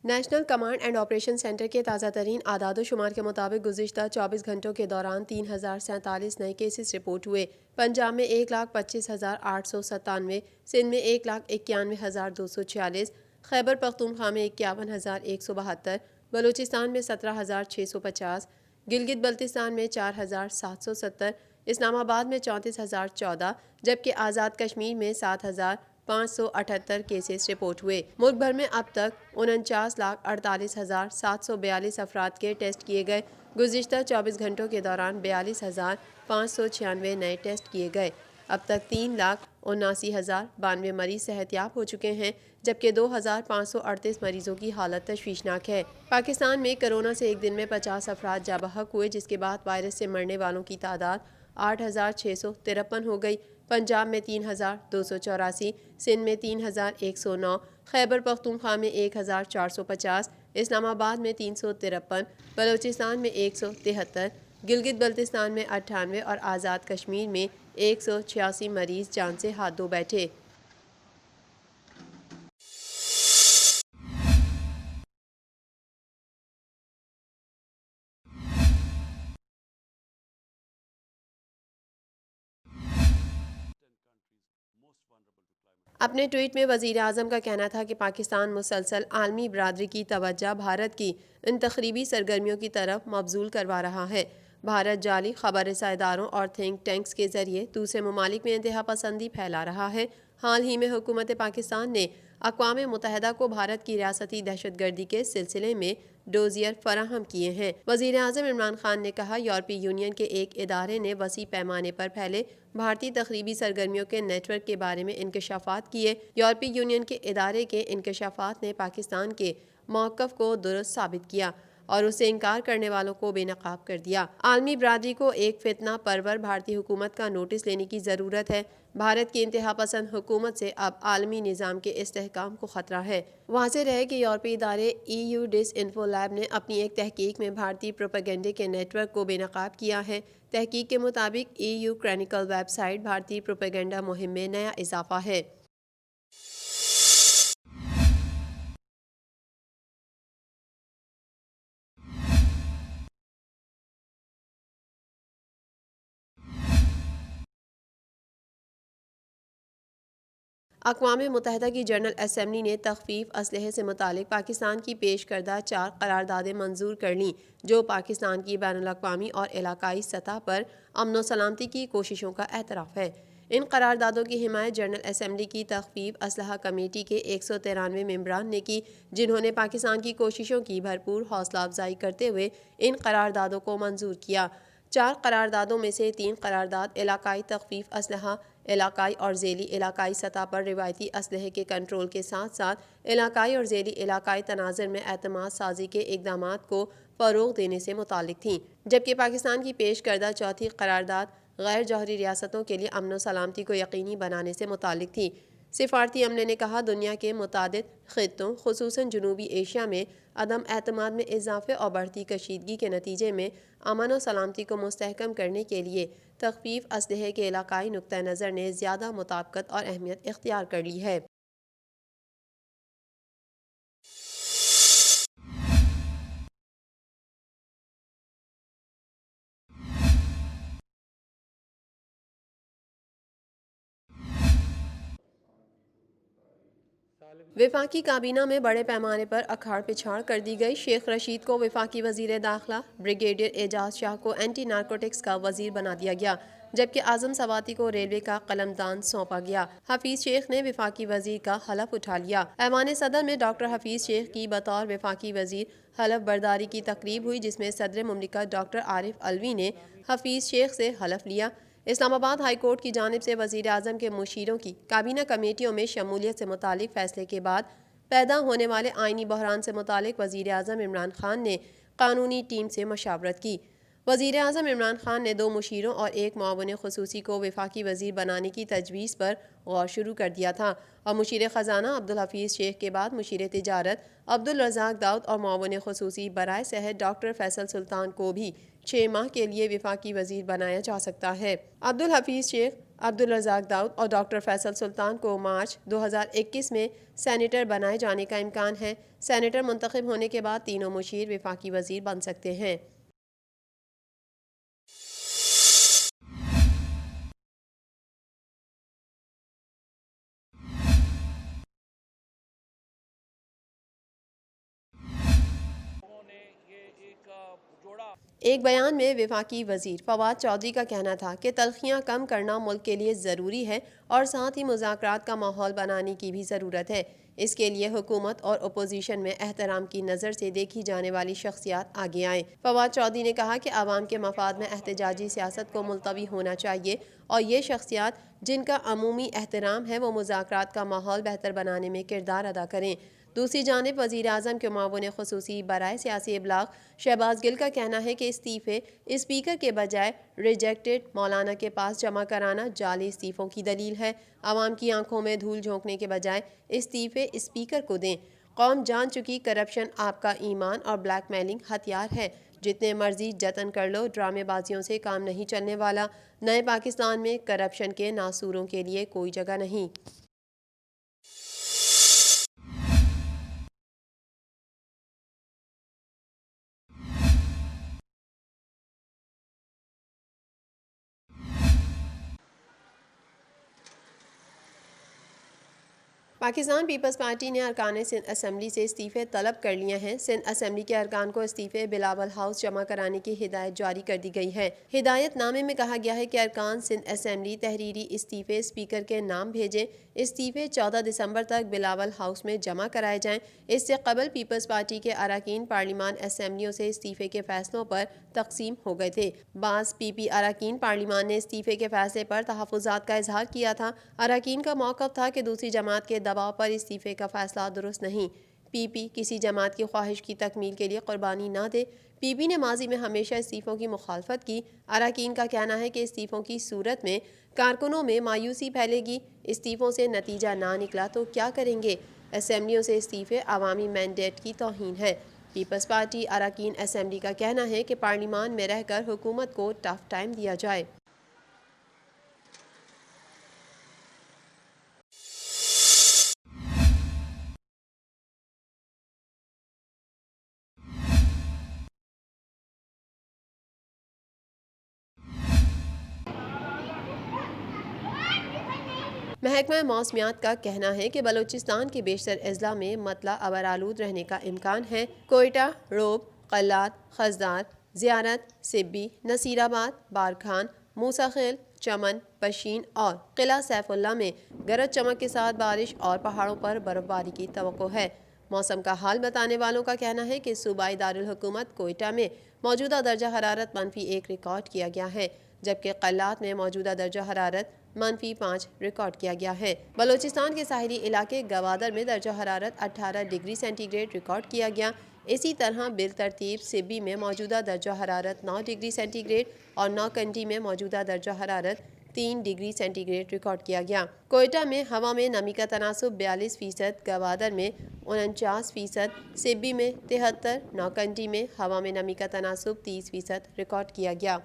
National command and operation centre کے تازہ ترین اعداد و شمار کے مطابق گزشتہ 24 گھنٹوں کے دوران 3047 نئے کیسز رپورٹ ہوئے۔ پنجاب میں 1,25,897، سندھ میں 1,91,246، خیبر پختونخوا میں 51,172، بلوچستان میں 17,650، گلگت بلتستان میں 4,770، اسلام آباد میں 34,014، جبکہ آزاد کشمیر میں 7,578 کیسز رپورٹ ہوئے۔ ملک بھر میں اب تک 49,48,742 افراد کے ٹیسٹ کیے گئے۔ گزشتہ 24 گھنٹوں کے دوران 42,596 نئے ٹیسٹ کیے گئے۔ اب تک 3,79,092 مریض صحت یاب ہو چکے ہیں، جبکہ 2,538 مریضوں کی حالت تشویشناک ہے۔ پاکستان میں کرونا سے ایک دن میں 50 افراد جاں بحق ہوئے، جس کے بعد وائرس سے مرنے والوں کی تعداد 8,653 ہو گئی۔ پنجاب میں 3,284، سندھ میں 3,109، خیبر پختونخوا میں 1,450، اسلام آباد میں 353، بلوچستان میں 173، گلگت بلتستان میں 98 اور آزاد کشمیر میں 186 مریض جان سے ہاتھ دھو بیٹھے۔ اپنے ٹویٹ میں وزیر اعظم کا کہنا تھا کہ پاکستان مسلسل عالمی برادری کی توجہ بھارت کی ان تخریبی سرگرمیوں کی طرف مبذول کروا رہا ہے۔ بھارت جعلی خبر رساں اداروں اور تھنک ٹینکس کے ذریعے دوسرے ممالک میں انتہا پسندی پھیلا رہا ہے۔ حال ہی میں حکومت پاکستان نے اقوام متحدہ کو بھارت کی ریاستی دہشت گردی کے سلسلے میں ڈوزیر فراہم کیے ہیں۔ وزیر اعظم عمران خان نے کہا، یورپی یونین کے ایک ادارے نے وسیع پیمانے پر پھیلے بھارتی تخریبی سرگرمیوں کے نیٹ ورک کے بارے میں انکشافات کیے۔ یورپی یونین کے ادارے کے انکشافات نے پاکستان کے موقف کو درست ثابت کیا اور اسے انکار کرنے والوں کو بے نقاب کر دیا۔ عالمی برادری کو ایک فتنہ پرور بھارتی حکومت کا نوٹس لینے کی ضرورت ہے۔ بھارت کی انتہا پسند حکومت سے اب عالمی نظام کے استحکام کو خطرہ ہے۔ واضح رہے کہ یورپی ادارے EU ڈس انفو لیب نے اپنی ایک تحقیق میں بھارتی پروپیگنڈے کے نیٹ ورک کو بے نقاب کیا ہے۔ تحقیق کے مطابق EU کرینیکل ویب سائٹ بھارتی پروپیگنڈا مہم میں نیا اضافہ ہے۔ اقوام متحدہ کی جنرل اسمبلی نے تخفیف اسلحے سے متعلق پاکستان کی پیش کردہ 4 قراردادیں منظور کر لیں، جو پاکستان کی بین الاقوامی اور علاقائی سطح پر امن و سلامتی کی کوششوں کا اعتراف ہے۔ ان قراردادوں کی حمایت جنرل اسمبلی کی تخفیف اسلحہ کمیٹی کے 193 ممبران نے کی، جنہوں نے پاکستان کی کوششوں کی بھرپور حوصلہ افزائی کرتے ہوئے ان قراردادوں کو منظور کیا۔ 4 قراردادوں میں سے 3 قرارداد علاقائی تخفیف اسلحہ، علاقائی اور ذیلی علاقائی سطح پر روایتی اسلحے کے کنٹرول کے ساتھ ساتھ علاقائی اور ذیلی علاقائی تناظر میں اعتماد سازی کے اقدامات کو فروغ دینے سے متعلق تھیں، جبکہ پاکستان کی پیش کردہ چوتھی قرارداد غیر جوہری ریاستوں کے لیے امن و سلامتی کو یقینی بنانے سے متعلق تھی۔ سفارتی عملے نے کہا، دنیا کے متعدد خطوں خصوصاً جنوبی ایشیا میں عدم اعتماد میں اضافے اور بڑھتی کشیدگی کے نتیجے میں امن و سلامتی کو مستحکم کرنے کے لیے تخفیف اسلحے کے علاقائی نقطہ نظر نے زیادہ مطابقت اور اہمیت اختیار کر لی ہے۔ وفاقی کابینہ میں بڑے پیمانے پر اکھاڑ پچھاڑ کر دی گئی۔ شیخ رشید کو وفاقی وزیر داخلہ، بریگیڈیئر اعجاز شاہ کو اینٹی نارکوٹکس کا وزیر بنا دیا گیا، جبکہ اعظم سواتی کو ریلوے کا قلمدان سونپا گیا۔ حفیظ شیخ نے وفاقی وزیر کا حلف اٹھا لیا۔ ایوان صدر میں ڈاکٹر حفیظ شیخ کی بطور وفاقی وزیر حلف برداری کی تقریب ہوئی، جس میں صدر مملکت ڈاکٹر عارف علوی نے حفیظ شیخ سے حلف لیا۔ اسلام آباد ہائی کورٹ کی جانب سے وزیر اعظم کے مشیروں کی کابینہ کمیٹیوں میں شمولیت سے متعلق فیصلے کے بعد پیدا ہونے والے آئینی بحران سے متعلق وزیر اعظم عمران خان نے قانونی ٹیم سے مشاورت کی۔ وزیر اعظم عمران خان نے 2 مشیروں اور 1 معاون خصوصی کو وفاقی وزیر بنانے کی تجویز پر غور شروع کر دیا تھا، اور مشیر خزانہ عبدالحفیظ شیخ کے بعد مشیر تجارت عبدالرزاق داؤد اور معاون خصوصی برائے صحت ڈاکٹر فیصل سلطان کو بھی 6 ماہ کے لیے وفاقی وزیر بنایا جا سکتا ہے۔ عبدالحفیظ شیخ، عبدالرزاق داؤد اور ڈاکٹر فیصل سلطان کو مارچ 2021 میں سینیٹر بنائے جانے کا امکان ہے۔ سینیٹر منتخب ہونے کے بعد تینوں مشیر وفاقی وزیر بن سکتے ہیں۔ ایک بیان میں وفاقی وزیر فواد چودھری کا کہنا تھا کہ تلخیاں کم کرنا ملک کے لیے ضروری ہے اور ساتھ ہی مذاکرات کا ماحول بنانے کی بھی ضرورت ہے۔ اس کے لیے حکومت اور اپوزیشن میں احترام کی نظر سے دیکھی جانے والی شخصیات آگے آئیں۔ فواد چودھری نے کہا کہ عوام کے مفاد میں احتجاجی سیاست کو ملتوی ہونا چاہیے اور یہ شخصیات جن کا عمومی احترام ہے وہ مذاکرات کا ماحول بہتر بنانے میں کردار ادا کریں۔ دوسری جانب وزیر اعظم کے معاون خصوصی برائے سیاسی ابلاغ شہباز گل کا کہنا ہے کہ استعفے اسپیکر کے بجائے ریجیکٹڈ مولانا کے پاس جمع کرانا جعلی استعفوں کی دلیل ہے۔ عوام کی آنکھوں میں دھول جھونکنے کے بجائے استعفے اسپیکر کو دیں۔ قوم جان چکی کرپشن آپ کا ایمان اور بلیک میلنگ ہتھیار ہے۔ جتنے مرضی جتن کر لو، ڈرامے بازیوں سے کام نہیں چلنے والا۔ نئے پاکستان میں کرپشن کے ناسوروں کے لیے کوئی جگہ نہیں۔ پاکستان پیپلز پارٹی نے ارکان سندھ اسمبلی سے استعفے طلب کر لیے ہیں۔ سندھ اسمبلی کے ارکان کو استعفے بلاول ہاؤس جمع کرانے کی ہدایت جاری کر دی گئی ہے۔ ہدایت نامے میں کہا گیا ہے کہ ارکان سندھ اسمبلی تحریری استعفے اسپیکر کے نام بھیجیں۔ استعفے 14 دسمبر تک بلاول ہاؤس میں جمع کرائے جائیں۔ اس سے قبل پیپلز پارٹی کے اراکین پارلیمان اسمبلیوں سے استعفے کے فیصلوں پر تقسیم ہو گئے تھے۔ بعض پی پی اراکین پارلیمان نے استعفے کے فیصلے پر تحفظات کا اظہار کیا تھا۔ اراکین کا موقف تھا کہ دوسری جماعت کے دباؤ پر استعفے کا فیصلہ درست نہیں۔ پی پی کسی جماعت کی خواہش کی تکمیل کے لیے قربانی نہ دے۔ پی پی نے ماضی میں ہمیشہ استعفوں کی مخالفت کی۔ اراکین کا کہنا ہے کہ استعفوں کی صورت میں کارکنوں میں مایوسی پھیلے گی۔ استعفوں سے نتیجہ نہ نکلا تو کیا کریں گے؟ اسمبلیوں سے استعفے عوامی مینڈیٹ کی توہین ہے۔ پیپلز پارٹی اراکین اسمبلی کا کہنا ہے کہ پارلیمان میں رہ کر حکومت کو ٹف ٹائم دیا جائے۔ محکمہ موسمیات کا کہنا ہے کہ بلوچستان کے بیشتر اضلاع میں مطلع ابر آلود رہنے کا امکان ہے۔ کوئٹہ، روب، قلات، خضدار، زیارت، سبی، نصیر آباد، بارکھان، موسیٰ خیل، چمن، پشین اور قلعہ سیف اللہ میں گرج چمک کے ساتھ بارش اور پہاڑوں پر برف باری کی توقع ہے۔ موسم کا حال بتانے والوں کا کہنا ہے کہ صوبائی دارالحکومت کوئٹہ میں موجودہ درجہ حرارت -1 ریکارڈ کیا گیا ہے، جبکہ قلات میں موجودہ درجہ حرارت -5 ریکارڈ کیا گیا ہے۔ بلوچستان کے ساحلی علاقے گوادر میں درجہ حرارت 18 ڈگری سینٹی گریڈ ریکارڈ کیا گیا۔ اسی طرح بالترتیب سبی میں موجودہ درجہ حرارت 9 ڈگری سینٹی گریڈ اور نوکنڈی میں موجودہ درجہ حرارت 3 ڈگری سینٹی گریڈ ریکارڈ کیا گیا۔ کوئٹہ میں ہوا میں نمی کا تناسب 42%، گوادر میں 49%، سبی میں 73%، نوکنڈی میں ہوا میں نمی کا تناسب 30% ریکارڈ کیا گیا۔